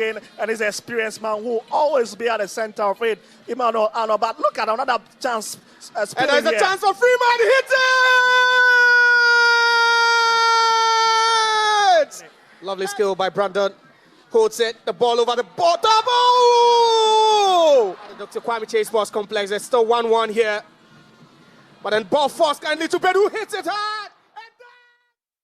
again, and he's an experienced man who will always be at the center of it. Emmanuel Arno, but look at another chance. And there's a chance for Freeman, hits it! Lovely skill by Brandon. Holds it, the ball over the bottom. Oh! Dr. Kwame Chase Sports Complex, there's still 1-1 here. But then ball forced kindly to Bedu, hits it hard.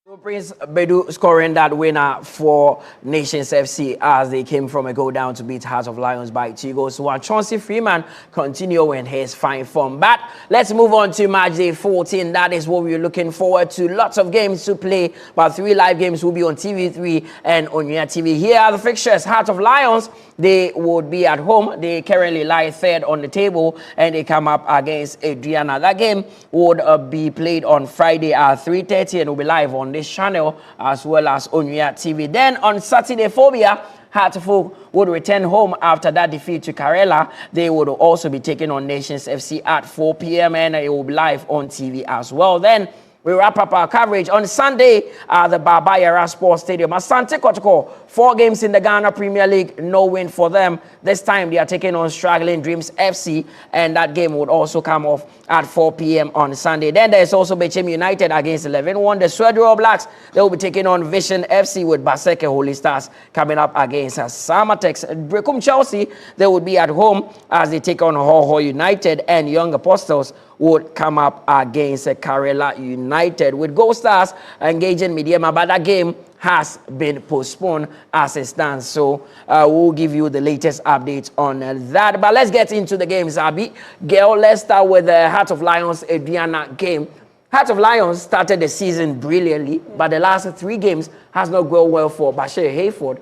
So Prince Bedu scoring that winner for Nations FC as they came from a goal down to beat Hearts of Lions by 2 goals. So Chauncey Freeman continuing his fine form. But let's move on to match day 14. That is what we're looking forward to. Lots of games to play, but 3 live games will be on TV3 and on your TV. Here are the fixtures. Hearts of Lions, they would be at home. They currently lie 3rd on the table, and they come up against Adriana. That game would be played on Friday at 3:30 and will be live on this channel as well as on your TV. Then on Saturday, Phobia Hartlepool would return home after that defeat to Karela. They would also be taking on Nations FC at 4 p.m. and it will be live on TV as well. Then we wrap up our coverage on Sunday at the Baba Yara Sports Stadium. Asante Kotoko, 4 games in the Ghana Premier League, no win for them. This time they are taking on struggling Dreams FC, and that game would also come off at 4 p.m. on Sunday. Then there's also Bechem United against 11-1. The Swedro Blacks, they will be taking on Vision FC with Baseke Holy Stars coming up against Samatex. Brecum Chelsea, they would be at home as they take on Ho United, and Young Apostles would come up against Karela United, with Gold Stars engaging Mediema, but that game has been postponed as it stands. So we'll give you the latest updates on that. But let's get into the games, Abby. Gail, let's start with the Heart of Lions Adriana game. Heart of Lions started the season brilliantly, but the last 3 games has not gone well for Bashir Hayford.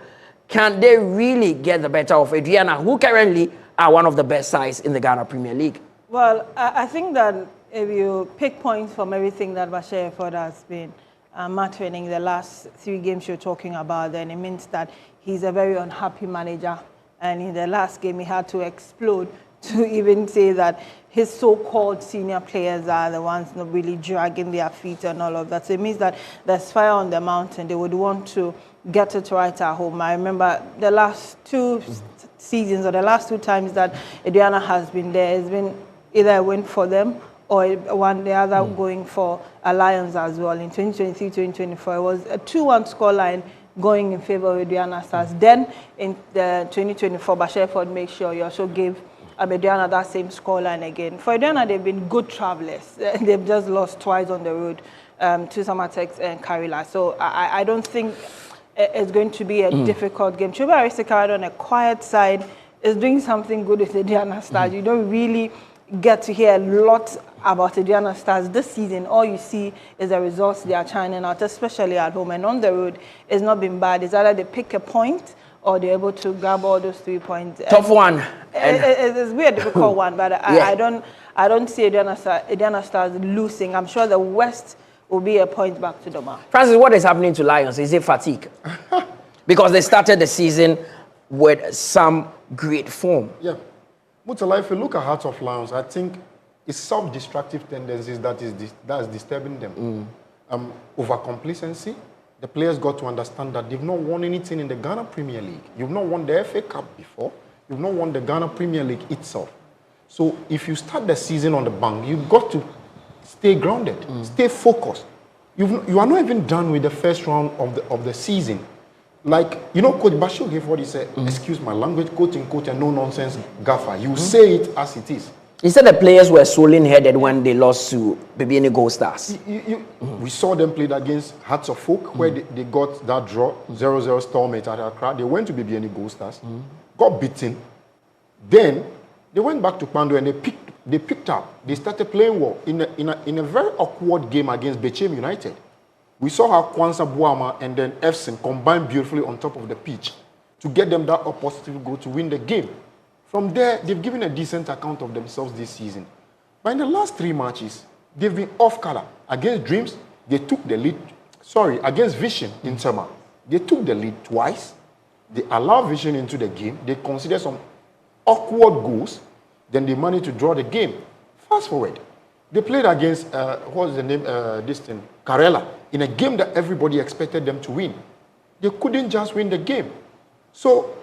Can they really get the better of Adriana, who currently are one of the best sides in the Ghana Premier League? Well, I think that if you pick points from everything that Bashir Ford has been mattering in the last 3 games you're talking about, then it means that he's a very unhappy manager. And in the last game, he had to explode to even say that his so-called senior players are the ones not really dragging their feet and all of that. So it means that there's fire on the mountain. They would want to get it right at home. I remember the last 2 seasons, or the last 2 times that Adriana has been there, it's been either a win for them or the other going for Alliance as well. In 2023-2024, it was a 2-1 scoreline going in favor of Adriana Stars. Then in the 2024, Bashir Ford made sure he also gave Adriana that same scoreline again. For Adriana, they've been good travelers. They've just lost twice on the road to Samatex and Karela. So I don't think it's going to be a difficult game. Chuba Aristikara on a quiet side is doing something good with Adriana Stars. You don't really get to hear a lot about Adriana Stars this season. All you see is the results they are churning out, especially at home. And on the road, it's not been bad. It's either they pick a point or they're able to grab all those 3 points. Tough one. It's a difficult one, but I don't see Adriana Stars losing. I'm sure the West will be a point back to Doma. Francis, what is happening to Lions? Is it fatigue? Because they started the season with some great form. Yeah. Mutala, if you look at Hearts of Lions, I think it's self-destructive tendencies that is disturbing them. Over-complacency. The players got to understand that they've not won anything in the Ghana Premier League. You've not won the FA Cup before. You've not won the Ghana Premier League itself. So if you start the season on the bank, you've got to stay grounded, stay focused. You are not even done with the first round of the season. Like, you know, Coach Bashir gave what he said, excuse my language, quote unquote, a no-nonsense gaffer. You say it as it is. He said the players were swollen-headed when they lost to BBN Gold Stars. We saw them played against Hearts of Folk, where they got that draw, 0-0 stalemate at Accra. They went to BBN Gold Stars, got beaten. Then they went back to Pando and they picked up. They started playing well in a very awkward game against Bechem United. We saw how Kwanzaa Buama and then Efson combined beautifully on top of the pitch to get them that positive goal to win the game. From there, they've given a decent account of themselves this season. But in the last 3 matches, they've been off color. Against Dreams, they took the lead. Against Vision in Tema, they took the lead twice. They allowed Vision into the game. They considered some awkward goals. Then they managed to draw the game. Fast forward. They played against, what's the name, Karela, in a game that everybody expected them to win. They couldn't just win the game. So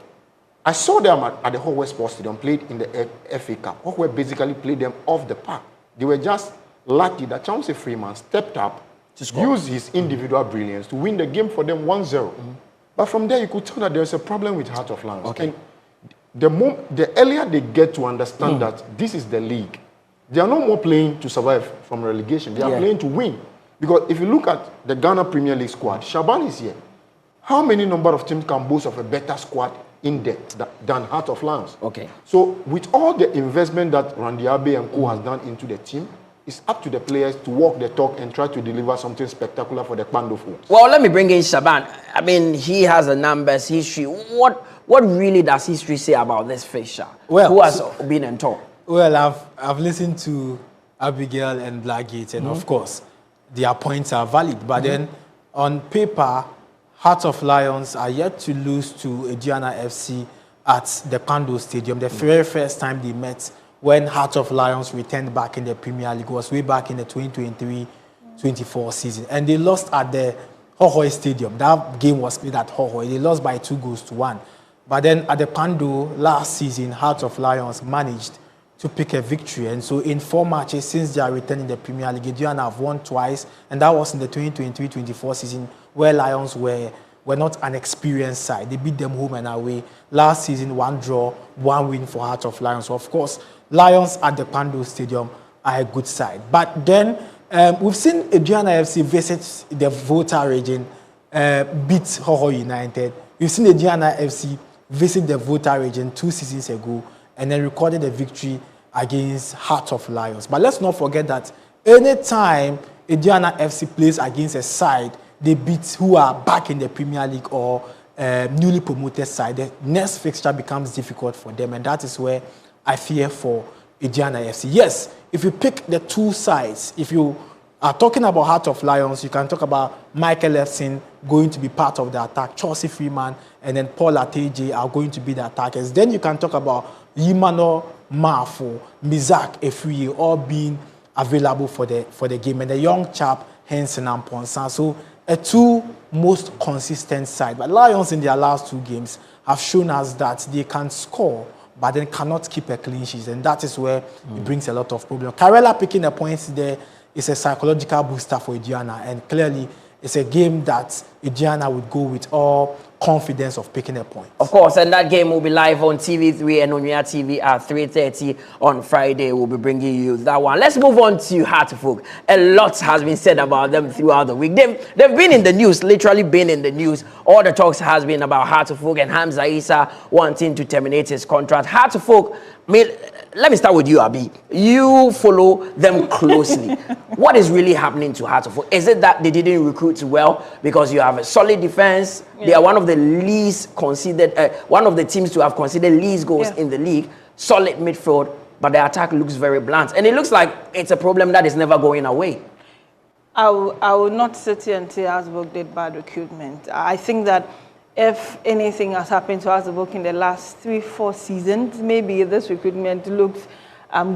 I saw them at the Howard Sports Stadium, played in the FA Cup. Howard basically played them off the park. They were just lucky that Chauncey Freeman stepped up, used his individual brilliance to win the game for them 1-0. But from there, you could tell that there's a problem with Heart of Lions. Okay. And the earlier they get to understand that this is the league, they are no more playing to survive from relegation. They are playing to win. Because if you look at the Ghana Premier League squad, Shaban is here. How many number of teams can boast of a better squad in depth than Heart of Lions? Okay. So with all the investment that Randy Abe and Co has done into the team, it's up to the players to walk the talk and try to deliver something spectacular for the Pando folks. Well, let me bring in Shaban. I mean, he has a numbers history. What really does history say about this fixture? Well, who has been on top? Well, I've listened to Abigail and Blackgate, and of course, their points are valid. But then, on paper, Heart of Lions are yet to lose to Aduana FC at the Pando Stadium. The very first time they met, when Heart of Lions returned back in the Premier League, was way back in the 2023-24 season. And they lost at the Hohoe Stadium. That game was played at Hohoe. They lost by 2-1. But then at the Pando last season, Heart of Lions managed to pick a victory. And so in 4 matches since their return in the Premier League, Aduana have won twice. And that was in the 2023-24 season, where Lions were not an experienced side. They beat them home and away. Last season, 1 draw, 1 win for Heart of Lions. So of course, Lions at the Pando Stadium are a good side. But then we've seen Aduana FC visit the Volta region, beat Hohoe United. We've seen Aduana FC visit the Volta region 2 seasons ago and then recorded a victory against Heart of Lions. But let's not forget that anytime Aduana FC plays against a side they beat who are back in the Premier League or newly promoted side, the next fixture becomes difficult for them, and that is where I fear for Aduana FC. Yes, if you pick the two sides, if you are talking about Heart of Lions, you can talk about Michael Efson going to be part of the attack, Chauncey Freeman, and then Paul Ateje are going to be the attackers. Then you can talk about Yimano Mafo, Mizak Efriye, all being available for the game, and the young chap Henson and Ponsan. So a two most consistent side. But Lions in their last 2 games have shown us that they can score, but then cannot keep a clean sheet, and that is where it brings a lot of problems. Karela picking the points there is a psychological booster for Aduana, and clearly it's a game that Aduana would go with all confidence of picking a point. Of course, and that game will be live on TV3 and on your TV at 3:30 on Friday. We'll be bringing you that one. Let's move on to Heartfolk. A lot has been said about them throughout the week. They've been in the news, literally been in the news. All the talks has been about Heartfolk and Hamza Issa wanting to terminate his contract. Heartfolk, let me start with you, Abi. You follow them closely. What is really happening to Heartfolk? Is it that they didn't recruit well because you have a solid defense? Yeah. They are one of the least conceded, one of the teams to have conceded least goals in the league. Solid midfield, but the attack looks very blunt, and it looks like it's a problem that is never going away. I will not sit here and say Heartfolk did bad recruitment. I think that if anything has happened to Heartfolk in the last 3-4 seasons, maybe this recruitment looked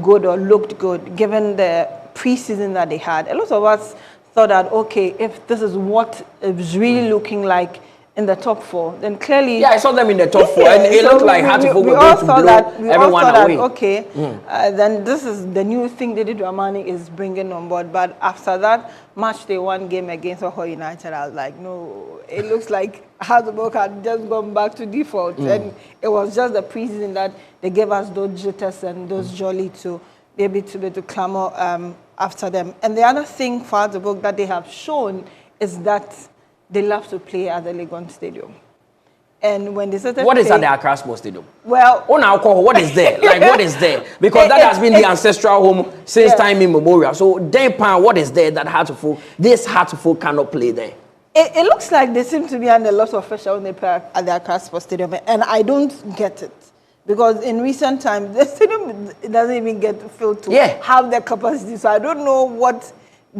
good or looked good, given the preseason that they had. A lot of us thought that, okay, if this is what it's really looking like in the top 4, then clearly... Yeah, I saw them in the top 4, and it looked like Heartfolk were going to blow everyone away. Okay, then this is the new thing Dede Dramani is bringing on board. But after that match day 1 game against Hohoe United, I was like, no, it looks like Heartfolk had just gone back to default. And it was just the preseason that they gave us those jitters and those jolly to be able to clamor after them. And the other thing for Heartfolk that they have shown is that they love to play at the Legon Stadium. And when they started What is at the Accra Sports Stadium? Well... On alcohol, what is there? Like, what is there? Because that has been the ancestral home since time immemorial. So, what is there that Heartfolk cannot play there? It looks like they seem to be under a lot of pressure when they play at the Accra Sports Stadium. And I don't get it. Because in recent times, the stadium doesn't even get filled to have the capacity. So I don't know what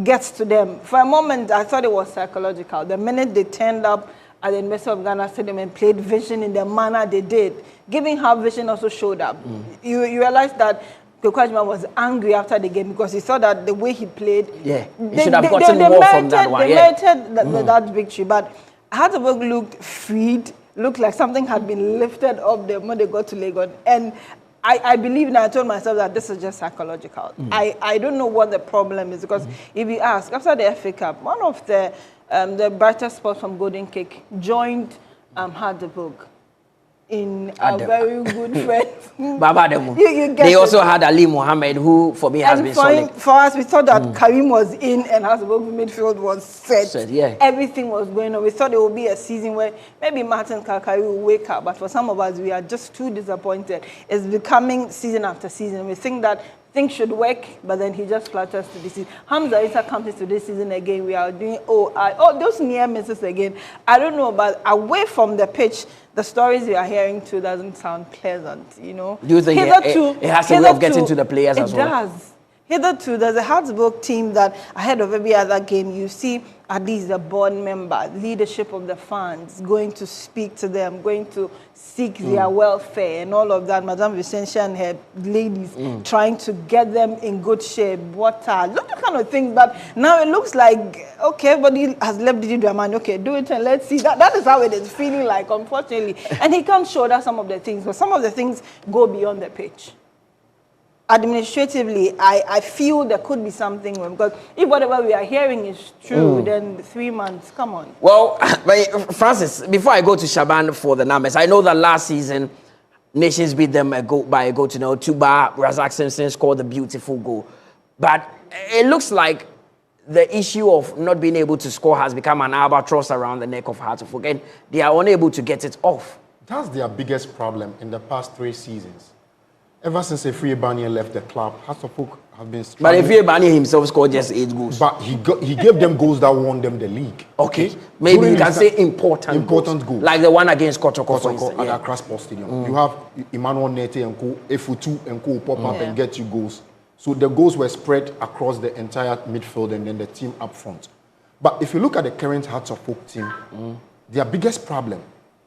gets to them. For a moment, I thought it was psychological. The minute they turned up at the University of Ghana Stadium and played Vision in the manner they did, giving her Vision also showed up. You realize that Kwajima was angry after the game because he saw that the way he played, he should have gotten more from that one. They merited that victory, but Heartfolk looked freed, looked like something had been lifted up them when they got to Lagos. And I believe now, I told myself that this is just psychological. I don't know what the problem is, because if you ask, after the FA Cup, one of the brightest spots from Golden Cake joined Hartlepool in a very good friend. Baba Demo. You They also had Ali Mohammed, who for me has been solid. For us, we thought that Karim was in and Hartlepool midfield was set. Yeah. Everything was going on. We thought it would be a season where maybe Martin Kakari will wake up, but for some of us, we are just too disappointed. It's becoming season after season. We think that things should work, but then he just flutters to this season. Hamza Issa comes into this season again. We are doing those near misses again. I don't know, but away from the pitch, the stories we are hearing too doesn't sound pleasant, you know. Do you think it has a way of getting to the players as well? It does. Hitherto, there's a Habsburg team that ahead of every other game, you see at least the board member, leadership of the fans, going to speak to them, going to seek their welfare and all of that. Madame Vicentia and her ladies trying to get them in good shape, water, look at kind of things. But now it looks like, okay, everybody has left Didi Dramani, okay, do it and let's see. That is how it is feeling like, unfortunately. And he can't show that some of the things, but some of the things go beyond the pitch. Administratively, I feel there could be something wrong, because if whatever we are hearing is true, then 3 months, come on. Well, Francis, before I go to Shaban for the numbers, I know that last season, Nations beat them by a goal to 0. Tuba, Razak Simpson scored the beautiful goal. But it looks like the issue of not being able to score has become an albatross around the neck of Hartlepool, and they are unable to get it off. That's their biggest problem in the past 3 seasons. Ever since Efrie Barnier left the club, Hartlepool have been struggling. But Efrie Barnier himself scored just 8 goals. But he gave them goals that won them the league. Okay. Maybe you can say important goals. Like the one against Kotoko, for instance. At Accra Sports Stadium. You have Emmanuel Nete and Co, Efutu and Co pop up and get you goals. So the goals were spread across the entire midfield and then the team up front. But if you look at the current Hartlepool team, their biggest problem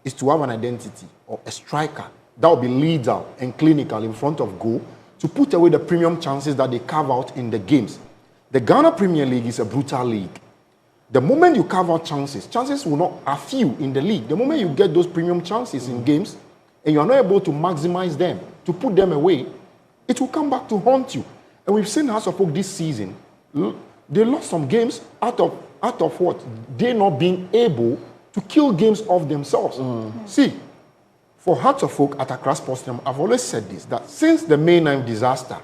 is to have an identity or a striker that will be lethal and clinical in front of goal to put away the premium chances that they carve out in the games. The Ghana Premier League is a brutal league. The moment you carve out chances will not are few in the league. The moment you get those premium chances in games and you are not able to maximize them, to put them away, it will come back to haunt you. And we've seen House of Oak this season. They lost some games out of what? They not being able to kill games off themselves. See, for Hearts of Oak at Accra Sports Stadium, I've always said this, that since the May 9 disaster,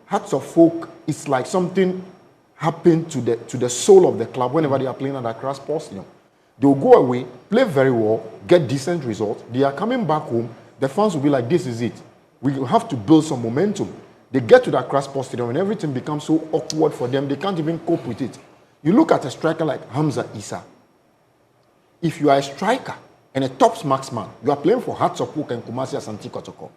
Hearts of Oak is like something happened to the soul of the club whenever they are playing at Accra Sports Stadium. They will go away, play very well, get decent results. They are coming back home. The fans will be like, this is it. We have to build some momentum. They get to the Accra Sports Stadium and everything becomes so awkward for them, they can't even cope with it. You look at a striker like Hamza Issa. If you are a striker and a top marksman, you are playing for Hearts of Oak and Kumasi Asante Kotoko.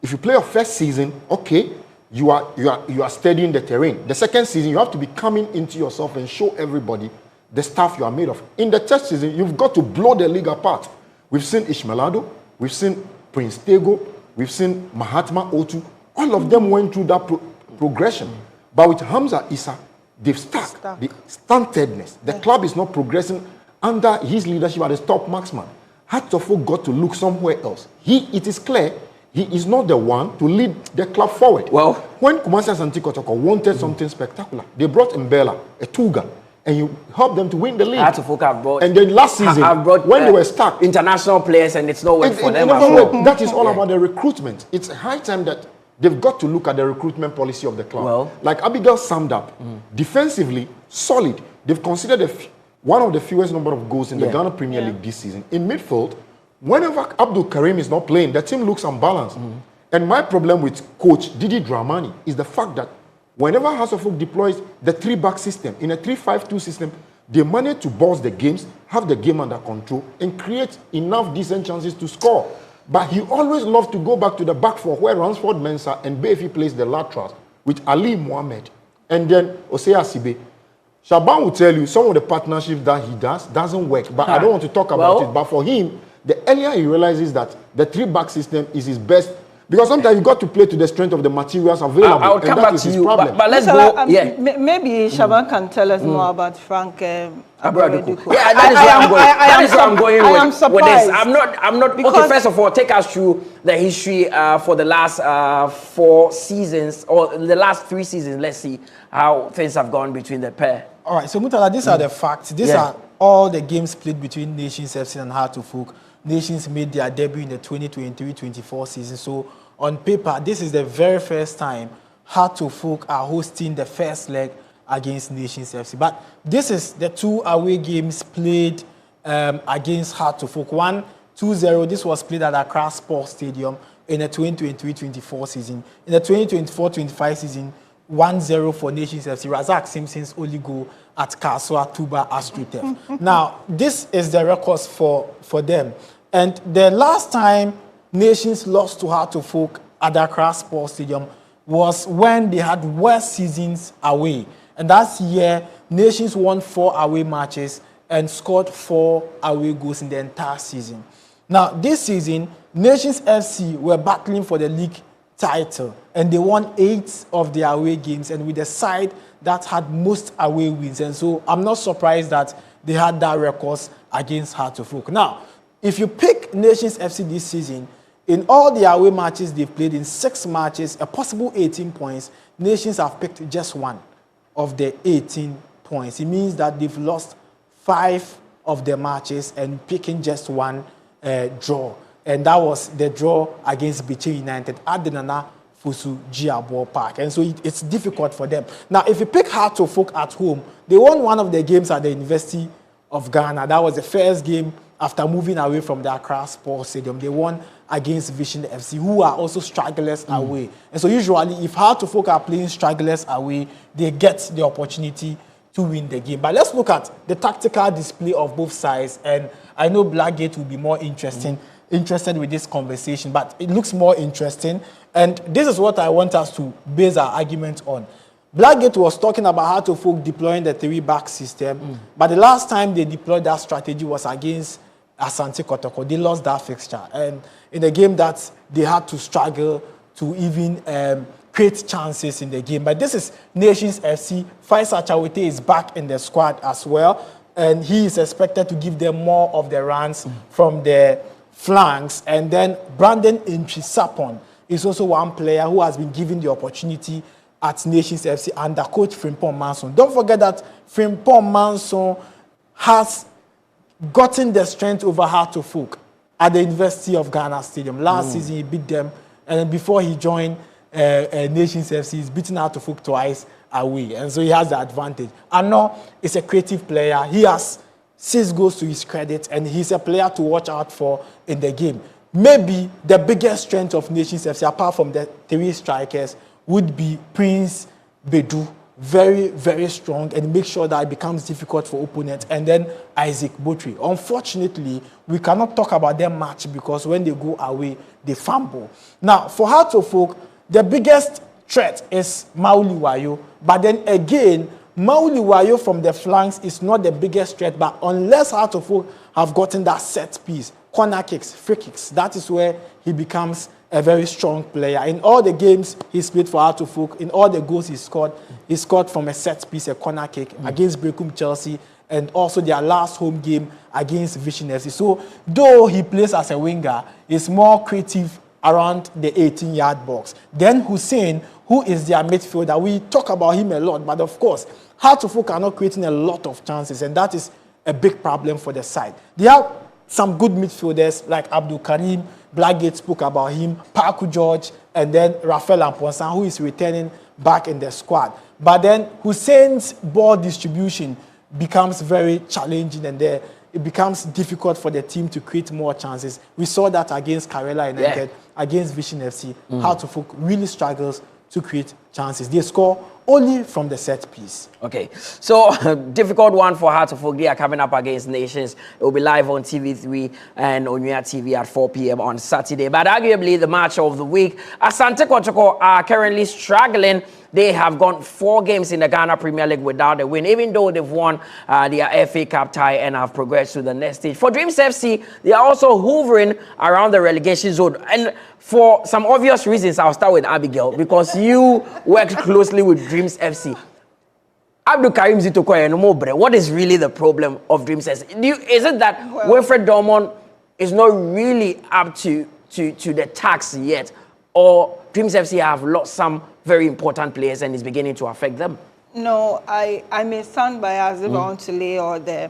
If you play your first season, okay, you are studying the terrain. The second season, you have to be coming into yourself and show everybody the stuff you are made of. In the third season, you've got to blow the league apart. We've seen Ishmaelado, we've seen Prince Tego, we've seen Mahatma Otu. All of them went through that progression. But with Hamza Issa, they've stuck. The stuntedness. The club is not progressing under his leadership as a top marksman. Hearts of Oak got to look somewhere else. It is clear he is not the one to lead the club forward. Well, when Kumasi Asante Kotoko wanted something spectacular, they brought Mbella, a Tuga, and you helped them to win the league. Hearts of Oak have brought, and then last season, when they were stuck, international players, and it's no work for them. That is all about the recruitment. It's high time that they've got to look at the recruitment policy of the club. Well, like Abigail summed up, defensively solid. They've considered one of the fewest number of goals in the Ghana Premier League this season. In midfield, whenever Abdul Karim is not playing, the team looks unbalanced. And my problem with coach Didi Dramani is the fact that whenever House of Oak deploys the 3-back system, in a 3-5-2 system, they manage to boss the games, have the game under control, and create enough decent chances to score. But he always loves to go back to the back four where Ransford Mensah and Befi plays the laterals with Ali Mohammed and then Osei Asibe. Shaban will tell you some of the partnerships that he doesn't work, but I don't want to talk about it. But for him, the earlier he realizes that the 3-back system is his best, Because sometimes you got to play to the strength of the materials available. I'll come back to you, but let's go. Maybe Shaban can tell us more about Frank Abraduko. Yeah, that is where I'm going. I am surprised. With this. I'm not. Okay, first of all, take us through the history for the last 4 seasons or the last 3 seasons. Let's see how things have gone between the pair. All right, so Mutala, these are the facts. These are all the games played between Nations FC and Heart of Oak. Nations made their debut in the 2023-24 season. So on paper, this is the very first time Heart of Oak are hosting the first leg against Nations FC. But this is the 2 away games played against Heart of Oak. 1-2-0. This was played at Accra Sports Stadium in the 2023-24 season. In the 2024-25 season, 1-0 for Nations FC. Razak Simpson's only goal at Kaswa Tuba Astrotef. Now, this is the records for them. And the last time Nations lost to Heart of Oak at the Accra Sports Stadium was when they had worst seasons away. And that year, Nations won 4 away matches and scored 4 away goals in the entire season. Now, this season, Nations FC were battling for the league title, and they won 8 of their away games, and with the side that had most away wins. And so I'm not surprised that they had that records against Heart of Oak. Now, if you pick Nations FC this season, in all the away matches they've played, in 6 matches, a possible 18 points, Nations have picked just 1 of the 18 points. It means that they've lost 5 of the matches and picking just 1 draw. And that was the draw against Biche United at the Nana Fusu Giabo Park. And so it's difficult for them. Now, if you pick Heart of Oak at home, they won one of the games at the University of Ghana. That was the first game after moving away from the Accra Sports Stadium. They won against Vision FC, who are also stragglers away. And so usually, if Heart of Oak are playing stragglers away, they get the opportunity to win the game. But let's look at the tactical display of both sides. And I know Blackgate will be more interested with this conversation, but it looks more interesting. And this is what I want us to base our argument on. Blackgate was talking about Heart of Oak deploying the 3-back system, but the last time they deployed that strategy was against Asante Kotoko. They lost that fixture, and in a game that they had to struggle to even create chances in the game. But this is Nations FC. Faisal Chawete is back in the squad as well, and he is expected to give them more of the runs from the flanks. And then Brandon Intrisapon is also one player who has been given the opportunity at Nations FC under coach Frimpong Manson. Don't forget that Frimpong Manson has gotten the strength over Heart of Oak at the University of Ghana Stadium. Last season he beat them, and then before he joined Nations FC, he's beaten Heart of Oak twice away, and so he has the advantage. Ano is a creative player. He has 6 goals to his credit, and he's a player to watch out for in the game. Maybe the biggest strength of Nations FC, apart from the 3 strikers, would be Prince Bedu. Very, very strong, and make sure that it becomes difficult for opponents. And then Isaac Botry. Unfortunately, we cannot talk about them much because when they go away, they fumble. Now, for Heart of Oak, the biggest threat is Mauli Wayo. But then again, Mauli Wayo from the flanks is not the biggest threat, but unless Heart of Oak have gotten that set piece, corner kicks, free kicks, that is where he becomes a very strong player. In all the games he's played for Heart of Oak, in all the goals he scored from a set piece, a corner kick against Brecum Chelsea, and also their last home game against Vision FC. So, though he plays as a winger, he's more creative around the 18-yard box. Then Hussein, who is their midfielder, we talk about him a lot, but of course, Heart of Oak are not creating a lot of chances, and that is a big problem for the side. They have some good midfielders like Abdul Karim. Blackgate spoke about him, Parku George, and then Rafael Amponsan, who is returning back in the squad. But then Hussein's ball distribution becomes very challenging, and it becomes difficult for the team to create more chances. We saw that against Karela United, against Vision FC. Heart of Oak really struggles to create chances. They score only from the set piece. Okay, so difficult one for Heart of Oak. They are coming up against Nations. It will be live on TV3 and on Onuya TV at 4 p.m. on Saturday. But arguably the match of the week, Asante Kotoko are currently struggling They have gone 4 games in the Ghana Premier League without a win, even though they've won their FA Cup tie and have progressed to the next stage. For Dreams FC, they are also hovering around the relegation zone. And for some obvious reasons, I'll start with Abigail, because you worked closely with Dreams FC. Abdul Karim Zitoko and Mobre, what is really the problem of Dreams FC? Is it that Wilfred Dormon is not really up to the task yet, or Dreams FC have lost some very important players and is beginning to affect them? No, I may sound biased if I want to lay or the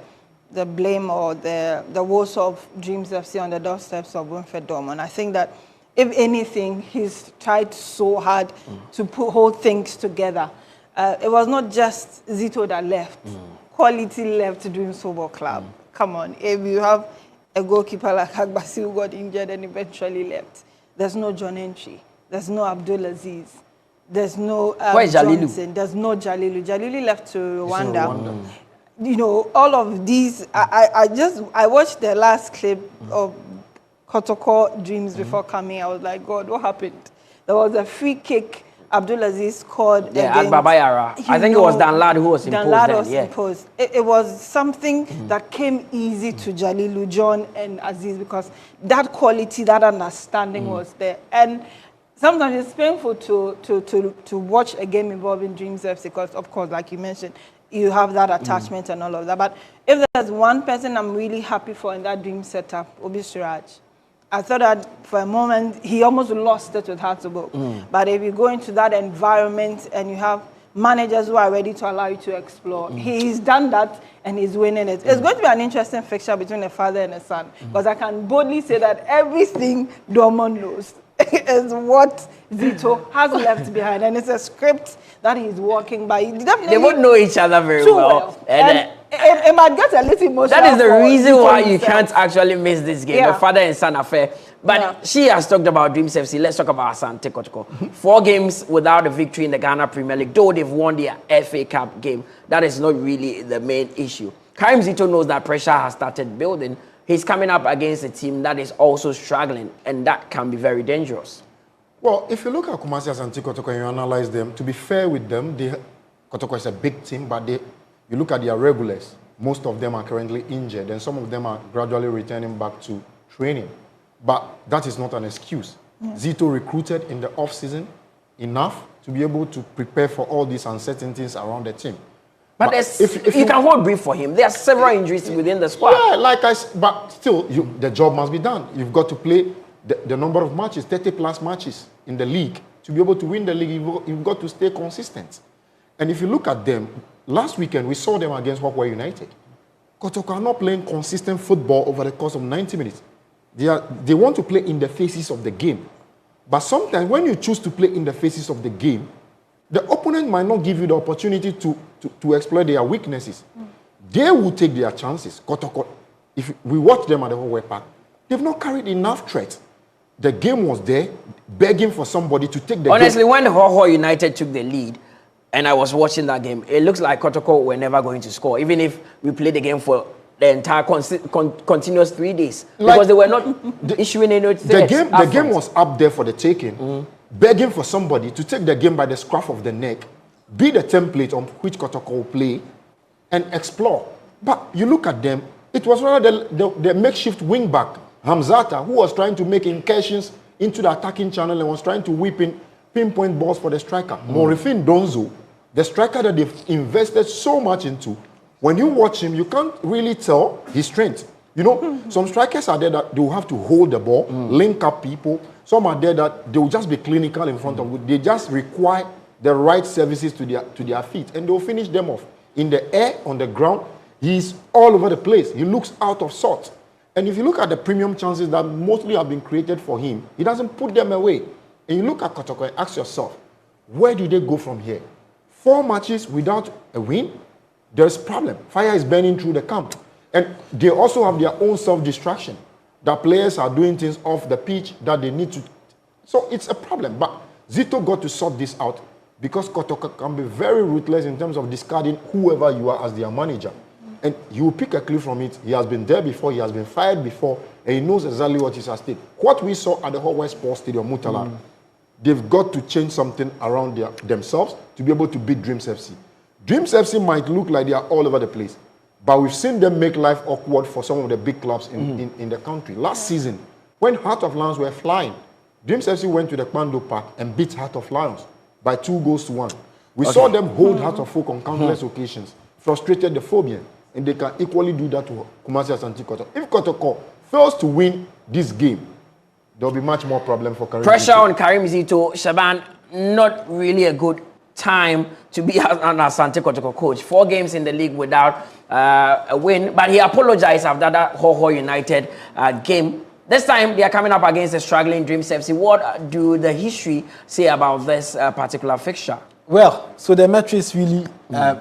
blame or the woes of Dreams FC on the doorsteps of Wilfred Dormon. I think that if anything, he's tried so hard to hold things together. It was not just Zito that left. Quality left Dreams Football Club. Come on, if you have a goalkeeper like Agbasi who got injured and eventually left, there's no John Entry, there's no Abdul Aziz, there's no Johnson, there's no Jalilu. Jalilu left to Rwanda. You know, all of these, I watched the last clip of Kotoko Dreams before coming. I was like, God, what happened? There was a free kick Abdul Aziz scored. Yeah, at Babayara. I think it was Danlad who was imposed. Danlad was imposed. It was something that came easy to Jalilu, John, and Aziz, because that quality, that understanding was there. And sometimes it's painful to watch a game involving Dreams FC because, of course, like you mentioned, you have that attachment and all of that. But if there's one person I'm really happy for in that Dream setup, Obi Suraj. I thought that for a moment, he almost lost it with Hartlepool. But if you go into that environment and you have managers who are ready to allow you to explore, he's done that and he's winning it. It's going to be an interesting fixture between a father and a son, because I can boldly say that everything Dormon knows is what Zito has left behind. And it's a script that he's working by. They won't know each other very well. And it might get a little emotional. That is the reason why you can't actually miss this game, the father and son affair. But she has talked about Dreams FC. Let's talk about Asante Kotoko. 4 games without a victory in the Ghana Premier League, though they've won their FA Cup game. That is not really the main issue. Karim Zito knows that pressure has started building. He's coming up against a team that is also struggling, and that can be very dangerous. Well, if you look at Kumasi Asante Kotoko and you analyze them, to be fair with them, Kotoko is a big team, but you look at their regulars, most of them are currently injured, and some of them are gradually returning back to training. But that is not an excuse. Zito recruited in the off-season enough to be able to prepare for all these uncertainties around the team. But if you can hold brief for him, there are several injuries within the squad. Yeah, but still, the job must be done. You've got to play the number of matches, 30-plus matches in the league. To be able to win the league, you've got to stay consistent. And if you look at them, last weekend, we saw them against Hawkway United. Kotoko are not playing consistent football over the course of 90 minutes. They want to play in the phases of the game. But sometimes when you choose to play in the phases of the game, the opponent might not give you the opportunity to exploit their weaknesses. They will take their chances. Kotoko, if we watch them at the Hawkway Park, they've not carried enough threat. The game was there, begging for somebody to take the game. Honestly, when Hawkway United took the lead, and I was watching that game, it looks like Kotoko were never going to score, even if we played the game for the entire continuous 3 days, because they were not issuing any threats. The game was up there for the taking, begging for somebody to take the game by the scruff of the neck, be the template on which Kotoko will play, and explore. But you look at them, it was rather the makeshift wing back, Hamzata, who was trying to make incursions into the attacking channel and was trying to whip in pinpoint balls for the striker. Morifin Donzo, the striker that they've invested so much into, when you watch him, you can't really tell his strength. You know, some strikers are there that they will have to hold the ball, link up people. Some are there that they will just be clinical in front of you. They just require the right services to their feet, and they will finish them off. In the air, on the ground, he's all over the place. He looks out of sorts. And if you look at the premium chances that mostly have been created for him, he doesn't put them away. And you look at Kotoko and ask yourself, where do they go from here? 4 matches without a win? There's a problem. Fire is burning through the camp. And they also have their own self-distraction. The players are doing things off the pitch that they need to. So it's a problem. But Zito got to sort this out because Kotoko can be very ruthless in terms of discarding whoever you are as their manager. And you will pick a clue from it. He has been there before, he has been fired before, and he knows exactly what is at stake. What we saw at the Hawkway Sports Stadium, Mutala, they've got to change something around themselves to be able to beat Dreams FC. Dreams FC might look like they are all over the place, but we've seen them make life awkward for some of the big clubs in the country. Last season, when Heart of Lions were flying, Dreams FC went to the Kpando Park and beat Heart of Lions by 2-1. We saw them hold Heart of Folk on countless occasions, frustrated the phobia, and they can equally do that to Kumasi Asante Kotoko. If Kotoko fails to win this game, there will be much more problem for Karim Pressure Zito. on Karim Zito. Shaban, not really a good time to be an Asante Kotoko coach. 4 games in the league without a win, but he apologized after that Ho United game. This time, they are coming up against a struggling Dreams FC. What do the history say about this particular fixture? Well, so the metrics really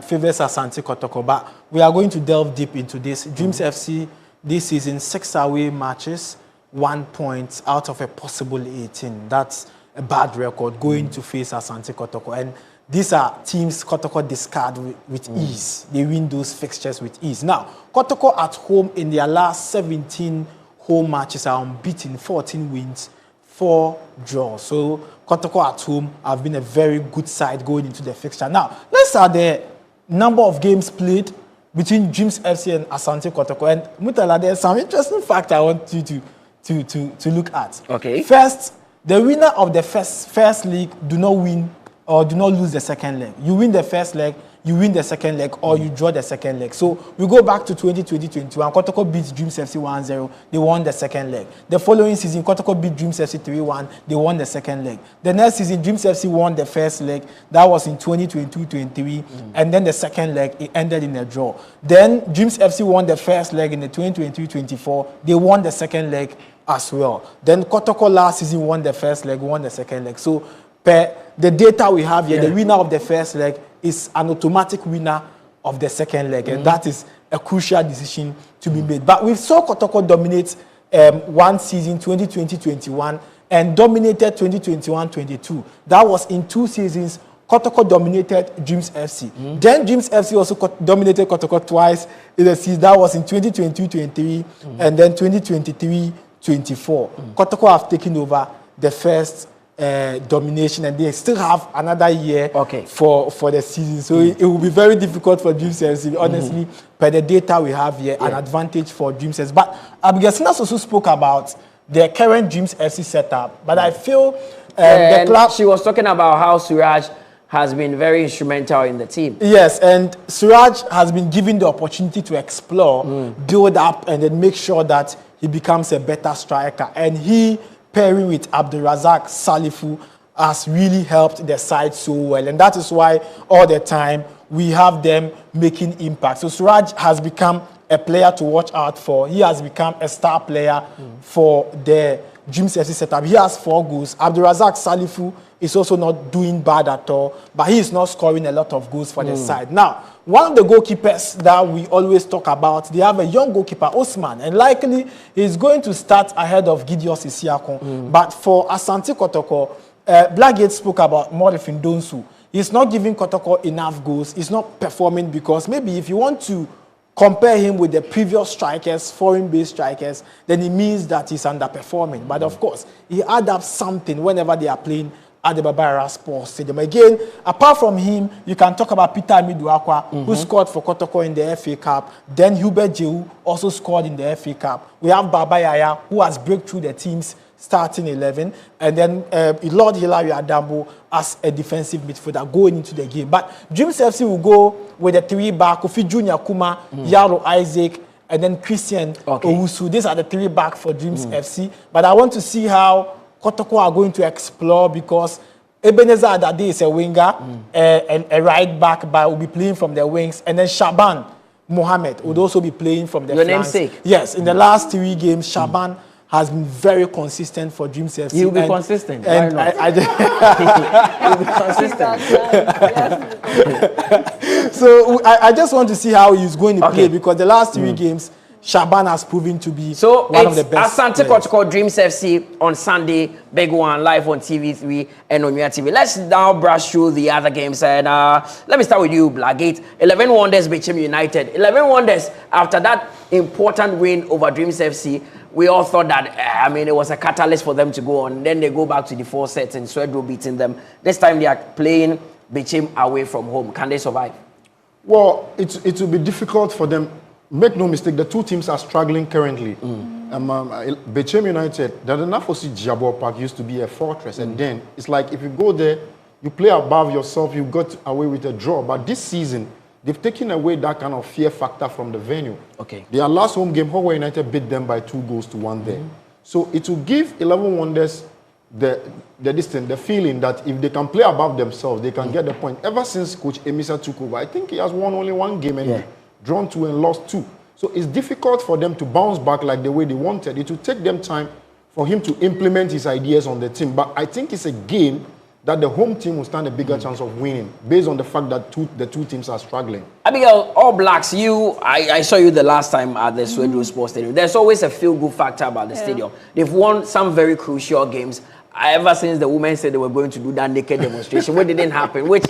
favors Asante Kotoko, but we are going to delve deep into this. Dreams FC this season, 6 away matches, 1 point out of a possible 18. That's a bad record going to face Asante Kotoko. And these are teams Kotoko discard with ease. They win those fixtures with ease. Now, Kotoko at home in their last 17 home matches are unbeaten, 14 wins, 4 draws. So Kotoko at home have been a very good side going into the fixture. Now, let's add the number of games played between Dreams FC and Asante Kotoko. And Mutala, there's some interesting fact I want you to look at. Okay. First, the winner of the first leg do not win or do not lose the second leg. You win the first leg, you win the second leg, or you draw the second leg. So we go back to 2020-21. Kotoko beat Dreams FC 1-0. They won the second leg. The following season, Kotoko beat Dreams FC 3-1. They won the second leg. The next season, Dreams FC won the first leg. That was in 2022-23. And then the second leg, it ended in a draw. Then Dreams FC won the first leg in the 2023-24. They won the second leg as well. Then Kotoko last season won the first leg, won the second leg. So per the data we have here, the winner of the first leg is an automatic winner of the second leg, and that is a crucial decision to be made. But we saw Kotoko dominate one season, 2020-21, and dominated 2021-22. That was in 2 seasons. Kotoko dominated Dreams FC. Then Dreams FC also dominated Kotoko twice in the season. That was in 2022-23 and then 2023-24. Kotoko have taken over the first domination, and they still have another year for the season. So it will be very difficult for Dreams FC, honestly, per the data we have here, an advantage for Dreams FC. But Abigail Sinas also spoke about the current Dreams FC setup, but I feel the club... She was talking about how Suraj has been very instrumental in the team. Yes, and Suraj has been given the opportunity to explore, build up, and then make sure that he becomes a better striker. And he, pairing with Abdulrazak Salifu, has really helped the side so well. And that is why all the time we have them making impact. So Suraj has become a player to watch out for. He has become a star player for the Dreams FC setup. He has 4 goals. Abdulrazak Salifu is also not doing bad at all, but he is not scoring a lot of goals for the side. Now, one of the goalkeepers that we always talk about, they have a young goalkeeper, Osman, and likely he's going to start ahead of Gideos Isiakon. But for Asante Kotoko, Blackgate spoke about Morifin Donsu. He's not giving Kotoko enough goals. He's not performing because maybe if you want to compare him with the previous strikers, foreign-based strikers, then it means that he's underperforming. But of course, he adds up something whenever they are playing at the Babara Sports Stadium. Again, apart from him, you can talk about Peter Miduakwa, who scored for Kotoko in the FA Cup. Then Hubert Jehu also scored in the FA Cup. We have Baba Yaya, who has break through the team's starting 11. And then Lord Hilary Adambo as a defensive midfielder going into the game. But Dreams FC will go with a 3-back, Kofi Junior Kuma, Yaro Isaac, and then Christian Owusu. These are the 3-back for Dreams FC. But I want to see how Kotoko are going to explore, because Ebenezer Adade is a winger and a right back, but will be playing from the wings. And then Shaban Mohammed would also be playing from the flanks. Namesake? Yes, in the last 3 games, Shaban has been very consistent for Dreams FC. He'll be consistent. And Why not? He'll be consistent. So I just want to see how he's going to play, because the last 3 games, Shaban has proven to be So one of the best. Asante Kotoko Dreams FC on Sunday, big one, live on TV3 and on your TV. Let's now brush through the other games. And let me start with you, Blackgate. 11 Wonders Bechem United. 11 Wonders, after that important win over Dreams FC, we all thought that, it was a catalyst for them to go on. Then they go back to the 4 sets and Swedro beating them. This time they are playing Bechem away from home. Can they survive? Well, it will be difficult for them. Make no mistake, the two teams are struggling currently. Bechem United, the Nafosi Jabor Park used to be a fortress. And then it's like if you go there, you play above yourself, you got away with a draw. But this season, they've taken away that kind of fear factor from the venue. Okay. Their last home game, Hogwa United beat them by 2-1 there. So it will give 11 Wonders the feeling that if they can play above themselves, they can get the point. Ever since Coach Emisa took over, I think he has won only 1 game and drawn 2 and lost 2. So it's difficult for them to bounce back like the way they wanted. It will take them time for him to implement his ideas on the team. But I think it's a game that the home team will stand a bigger chance of winning based on the fact that the two teams are struggling. Abigail, All Blacks, I saw you the last time at the Swedru Sports Stadium. There's always a feel-good factor about the stadium. They've won some very crucial games. Ever since the women said they were going to do that naked demonstration, which didn't happen, which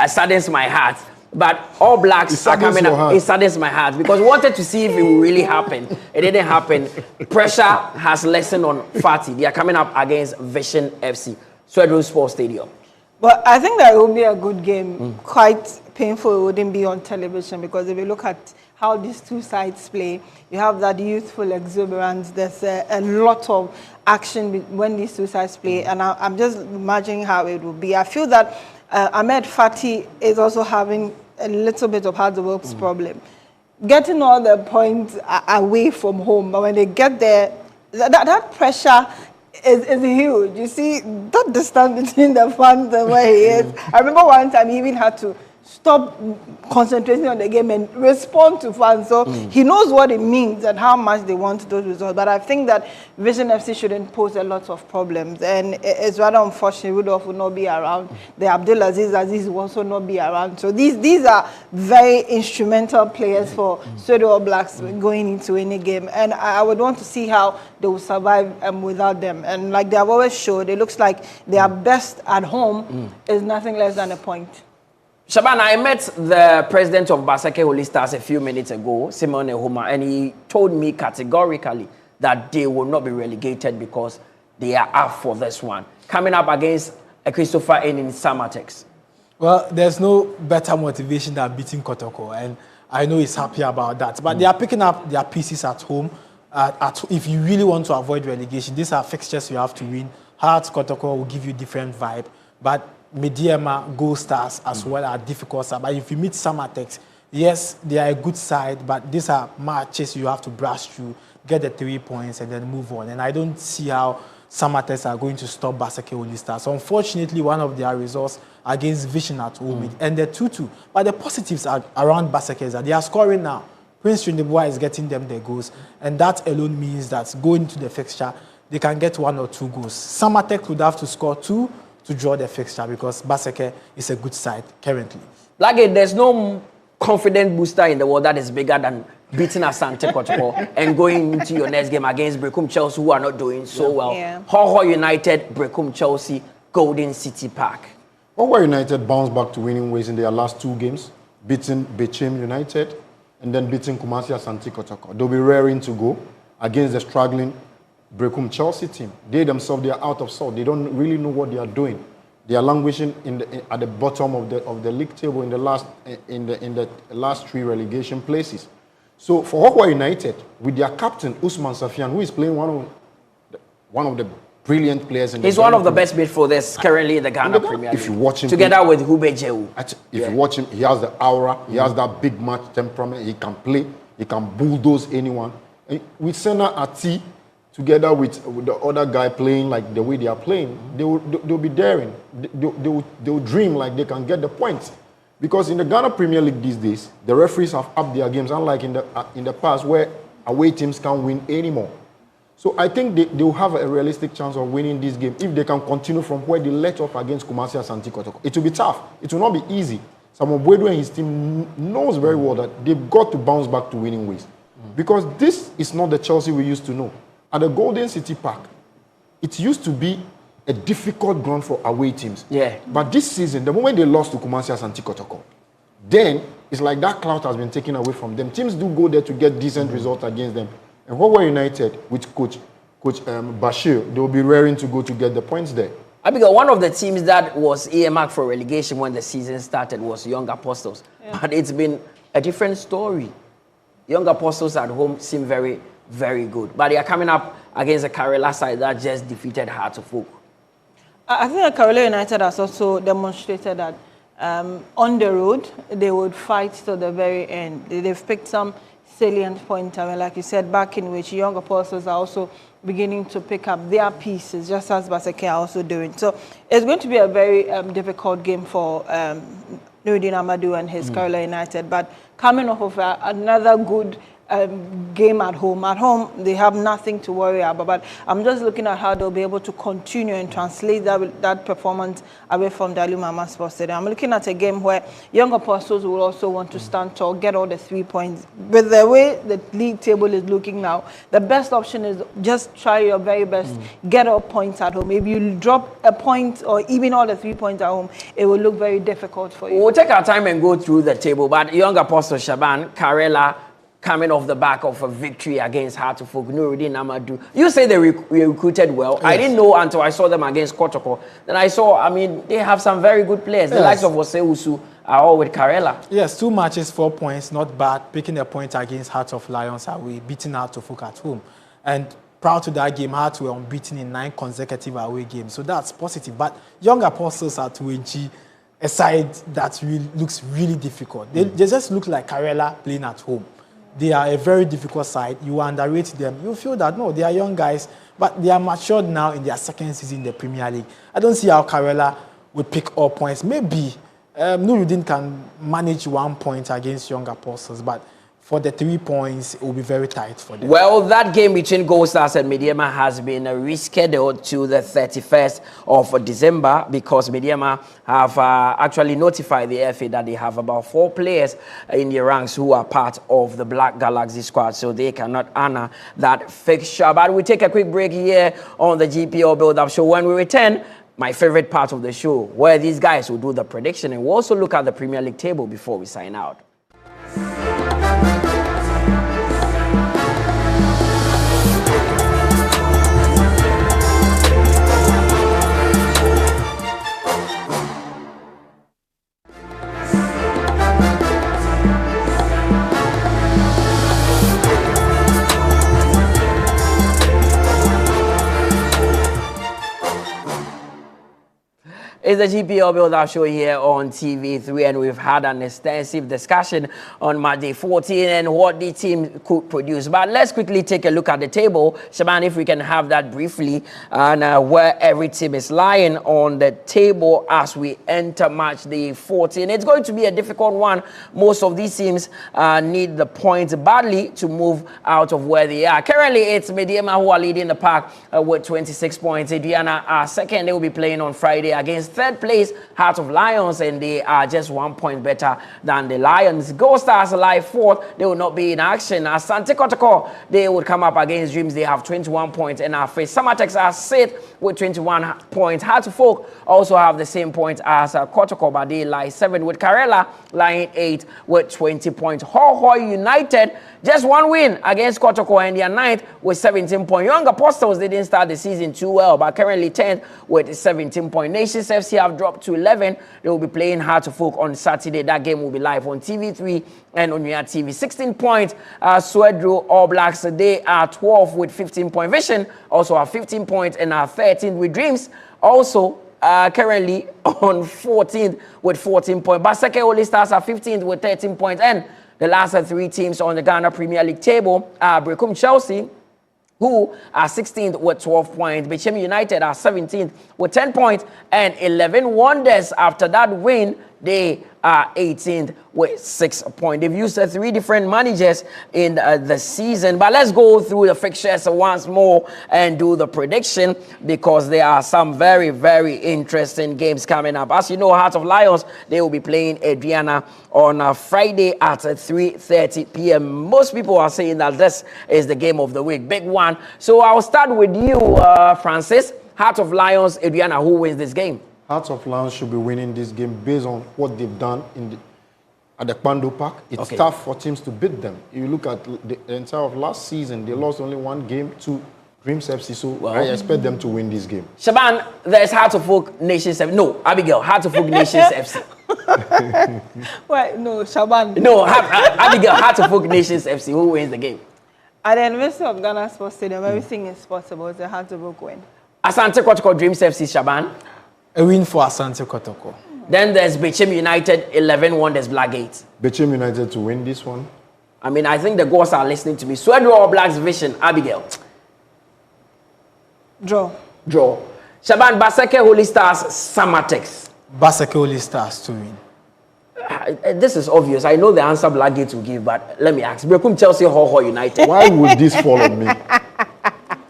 saddens my heart. But All Blacks are coming up. It saddens my heart because we wanted to see if it will really happen. It didn't happen. Pressure has lessened on Fati. They are coming up against Vision FC, Swedru Sports Stadium. But I think that it will be a good game. Quite painful it wouldn't be on television because if you look at how these two sides play, you have that youthful exuberance. There's a lot of action when these two sides play, and I'm just imagining how it will be. I feel that Ahmed Fati is also having a little bit of hard works problem. Getting all the points away from home, but when they get there, that pressure is huge. You see, that distance between the fans and where he is. I remember one time he even had to stop concentrating on the game and respond to fans. So he knows what it means and how much they want those results. But I think that Vision FC shouldn't pose a lot of problems. And it's rather unfortunate Rudolph will not be around. The Abdulaziz will also not be around. So these are very instrumental players for Swedru Blacks going into any game. And I would want to see how they will survive without them. And like they have always showed, it looks like their best at home is nothing less than a point. Shaban, I met the president of Baseke Holy Stars a few minutes ago, Simone Ehoma, and he told me categorically that they will not be relegated because they are up for this one. Coming up against a Christopher in Samatex. Well, there's no better motivation than beating Kotoko, and I know he's happy about that. But they are picking up their pieces at home. If you really want to avoid relegation, these are fixtures you have to win. Hearts Kotoko will give you different vibe, but Mediema, Gold Stars as well are difficult. But if you meet Samatex, yes, they are a good side, but these are matches you have to brush through, get the 3 points, and then move on. And I don't see how Samatex are going to stop Baseke Holy Stars. So unfortunately, one of their results against Vision at home it ended 2-2. But the positives are around Baseke is that they are scoring now. Prince Trindebois is getting them their goals, and that alone means that going to the fixture, they can get 1 or 2 goals. Samatex would have to score 2 to draw the fixture because Baseke is a good side currently. Like there's no confident booster in the world that is bigger than beating Asante Kotoko and going into your next game against Brecum Chelsea, who are not doing so well. Hogwa United, Brecum Chelsea, Golden City Park. Hogwa United bounced back to winning ways in their last 2 games, beating Bechem United and then beating Kumasi Asante Kotoko. They'll be raring to go against the struggling Brecum Chelsea team. They themselves, they are out of sort. They don't really know what they are doing. They are languishing at the bottom of the league table in the last 3 relegation places. So for Hogwa United, with their captain Usman Safian, who is playing one of the brilliant players in the He's one of the best midfielders currently in the Ghana Premier League. If you watch him together with Hube Jehu. If you watch him, he has the aura, he has that big match temperament, he can play, he can bulldoze anyone. And with Senna Ati, together with the other guy playing like the way they are playing, they'll be daring. They'll dream like they can get the points. Because in the Ghana Premier League these days, the referees have upped their games, unlike in the past where away teams can't win anymore. So I think they'll have a realistic chance of winning this game if they can continue from where they let off against Kumasi Asante Kotoko. It will be tough. It will not be easy. Samuel Bwedu and his team knows very well that they've got to bounce back to winning ways. Because this is not the Chelsea we used to know. At the Golden City Park, it used to be a difficult ground for away teams. Yeah. But this season, the moment they lost to Kumasi Asante Kotoko, then it's like that clout has been taken away from them. Teams do go there to get decent results against them. And what were United with Coach Bashir, they will be raring to go to get the points there. Abigail, one of the teams that was earmarked for relegation when the season started was Young Apostles. Yeah. But it's been a different story. Young Apostles at home seem very, very good. But they are coming up against a Karela side that just defeated Hearts of Oak. I think that Karela United has also demonstrated that on the road, they would fight to the very end. They've picked some salient points. I mean, like you said, back in which Young Apostles are also beginning to pick up their pieces, just as Baseke are also doing. So it's going to be a very difficult game for Nuruddin Amadou and his Karela United. But coming off of another good game at home. At home, they have nothing to worry about. But I'm just looking at how they'll be able to continue and translate that performance away from the Alumama Sports Stadium. I'm looking at a game where Young Apostles will also want to stand tall, get all the 3 points. With the way the league table is looking now, the best option is just try your very best, get all points at home. If you drop a point or even all the 3 points at home, it will look very difficult for you. We'll take our time and go through the table. But Young Apostles, Shaban, Karela, coming off the back of a victory against Hearts of Oak, Nuruddin Amadou. You say they recruited well. Yes. I didn't know until I saw them against Kotoko. Then I saw, I mean, they have some very good players. Yes. The likes of Oseusu are all with Karela. Yes, 2 matches, 4 points, not bad. Picking a point against Hearts of Lions away, beating Hearts of Oak at home. And prior to that game, Hearts were unbeaten in 9 consecutive away games. So that's positive. But Young Apostles at 2G, a side that looks really difficult. They just look like Karela playing at home. They are a very difficult side. You underrate them. You feel that, no, they are young guys, but they are matured now in their second season in the Premier League. I don't see how Karela would pick all points. Maybe Nuruddin can manage 1 point against Young Apostles, but for the 3 points, it will be very tight for them. Well, that game between Gold Stars and Mediema has been rescheduled to the 31st of December because Mediema have actually notified the FA that they have about 4 players in the ranks who are part of the Black Galaxy squad, so they cannot honor that fixture. But we take a quick break here on the GPL Build-Up Show. When we return, my favorite part of the show, where these guys will do the prediction, and we'll also look at the Premier League table before we sign out. It's the GPL Build-Up Show here on TV3, and we've had an extensive discussion on match day 14 and what the team could produce. But let's quickly take a look at the table. Shaban, if we can have that briefly, and where every team is lying on the table as we enter match day 14. It's going to be a difficult one. Most of these teams need the points badly to move out of where they are. Currently, it's Mediema who are leading the pack with 26 points. Adriana are second. They will be playing on Friday against third place, Heart of Lions, and they are just 1 point better than the Lions. Gold Stars lie fourth. They will not be in action. Asante Kotoko, they would come up against Dreams. They have 21 points. And our face Samatex are sit with 21 points. Heart of Oak also have the same points as Kotoko, but they lie 7th, with Karela lying 8th with 20 points. Ho United, just 1 win against Kotoko, and they are 9th with 17 points. Young Apostles, they didn't start the season too well, but currently 10th with 17 points. Nations FC have dropped to 11. They will be playing Heart of Oak on Saturday. That game will be live on TV3 and on your TV. 16 points, Swedru All Blacks, they are 12th with 15 points. Vision also have 15 points and are 13th with Dreams. Also, currently on 14th with 14 points. Baseke Holy Stars are 15th with 13 points. And the last 3 teams on the Ghana Premier League table are Brekum Chelsea, who are 16th with 12 points. Bechem United are 17th with 10 points, and 11 Wonders, after that win, they are 18th with 6 points. They've used 3 different managers in the season. But let's go through the fixtures once more and do the prediction, because there are some very, very interesting games coming up. As you know, Heart of Lions, they will be playing Adriana on Friday at 3:30 p.m. Most people are saying that this is the game of the week, big one. So I'll start with you, Francis. Heart of Lions, Adriana, who wins this game? Hearts of Lions should be winning this game based on what they've done at the Kpando Park. It's tough for teams to beat them. If you look at the entire of last season, they lost only 1 game to Dreams FC, so I expect them to win this game. Shaban, there's Heart of Folk Nations FC. No, Abigail, Heart of Folk Nations FC. Wait, no, Shaban. No, Abigail, Heart of Folk Nations FC. Who wins the game? At the University of Ghana Sports Stadium, everything is possible. It's a Heart of Folk win. Asante Kotoko Dreams FC, Shaban. A win for Asante Kotoko. Then there's Bechem United 11 Wonders Blackgate. Bechem United to win this one. I mean, I think the girls are listening to me. Swedro All Blacks Vision, Abigail. Draw. Shaban, Baseke Holy Stars, Samatex. Baseke Holy Stars to win. This is obvious. I know the answer Blackgate will give, but let me ask. Brekum Chelsea Ho United. Why would this fall on me?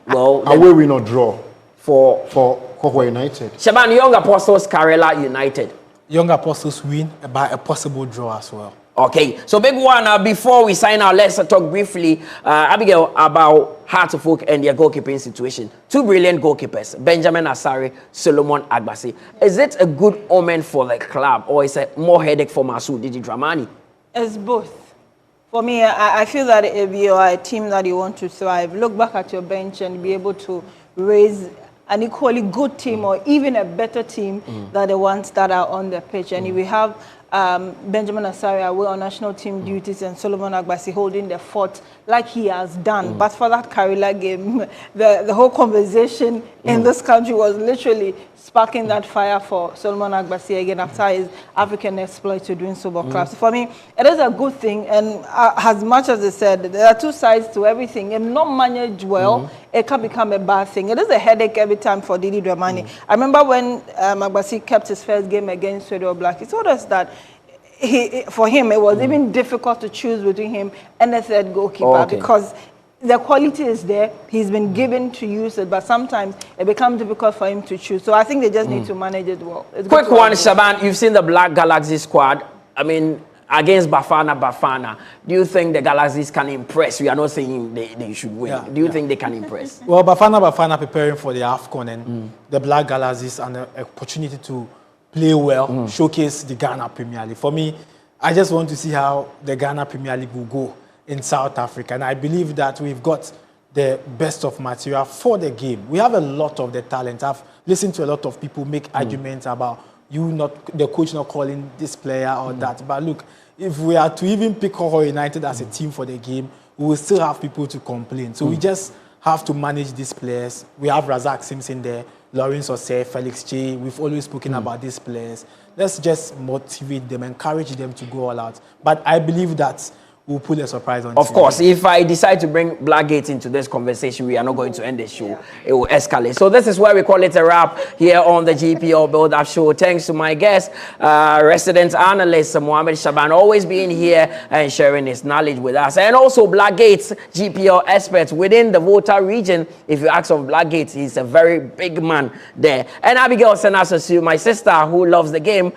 Well, away we not draw for Hoho United. Shaban, Young Apostles Karela United. Young Apostles win by a possible draw as well. Okay, so big one. Before we sign out, let's talk briefly, Abigail, about Heart of Folk and their goalkeeping situation. 2 brilliant goalkeepers, Benjamin Asare, Solomon Agbasi. Is it a good omen for the club, or is it more headache for Masoud Didi Dramani? It's both. For me, I feel that if you are a team that you want to thrive, look back at your bench and be able to raise an equally good team or even a better team than the ones that are on the pitch. And if we have Benjamin Asare away on national team duties and Solomon Agbasi holding the fort like he has done. But for that Karela game, the whole conversation in this country was literally sparking that fire for Solomon Agbasi again after his African exploit to doing sober clubs. So for me, it is a good thing, and as much as I said, there are 2 sides to everything. If not managed well, it can become a bad thing. It is a headache every time for Didi Dramani. I remember when Agbasi kept his first game against Sweden Black, he told us that for him, it was even difficult to choose between him and the third goalkeeper because the quality is there. He's been given to use it, but sometimes it becomes difficult for him to choose. So I think they just need to manage it well. Quick one, Shaban. You've seen the Black Galaxy squad. I mean, against Bafana. Do you think the Galaxies can impress? We are not saying they should win. Yeah, Do you think they can impress? Well, Bafana preparing for the AFCON, and the Black Galaxies and the opportunity to play well, showcase the Ghana Premier League. For me, I just want to see how the Ghana Premier League will go in South Africa. And I believe that we've got the best of material for the game. We have a lot of the talent. I've listened to a lot of people make arguments about the coach not calling this player or that. But look, if we are to even pick Hoho United as a team for the game, we will still have people to complain. So we just have to manage these players. We have Razak Simpson there, Lawrence Osei, Felix Che. We've always spoken about these players. Let's just motivate them, encourage them to go all out. But I believe that we'll pull a surprise on Of course, if I decide to bring Blackgate into this conversation, we are not going to end the show. It will escalate. So this is where we call it a wrap here on the GPL Build-Up Show. Thanks to my guest, resident analyst Mohamed Shaban, always being here and sharing his knowledge with us. And also Blackgate's GPL experts within the Volta region. If you ask of Blackgate, he's a very big man there. And Abigail Senasosu, my sister who loves the game,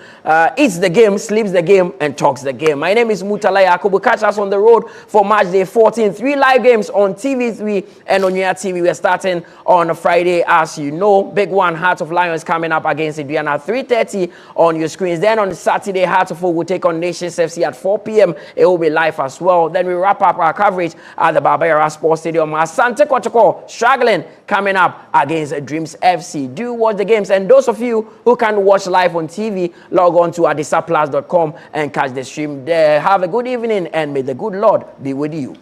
eats the game, sleeps the game, and talks the game. My name is Mutala Yakubu. Catch us on the road for match day 14. 3 live games on TV3 and on your TV. We're starting on a Friday, as you know. Big one, Heart of Lions coming up against Adriana, 3:30 on your screens. Then on Saturday, Heart of Folk will take on Nations FC at 4 p.m. It will be live as well. Then we wrap up our coverage at the Barbera Sports Stadium. Asante Kotoko struggling coming up against Dreams FC. Do watch the games. And those of you who can watch live on TV, log on to adisaplus.com and catch the stream there. Have a good evening, and may the good Lord be with you.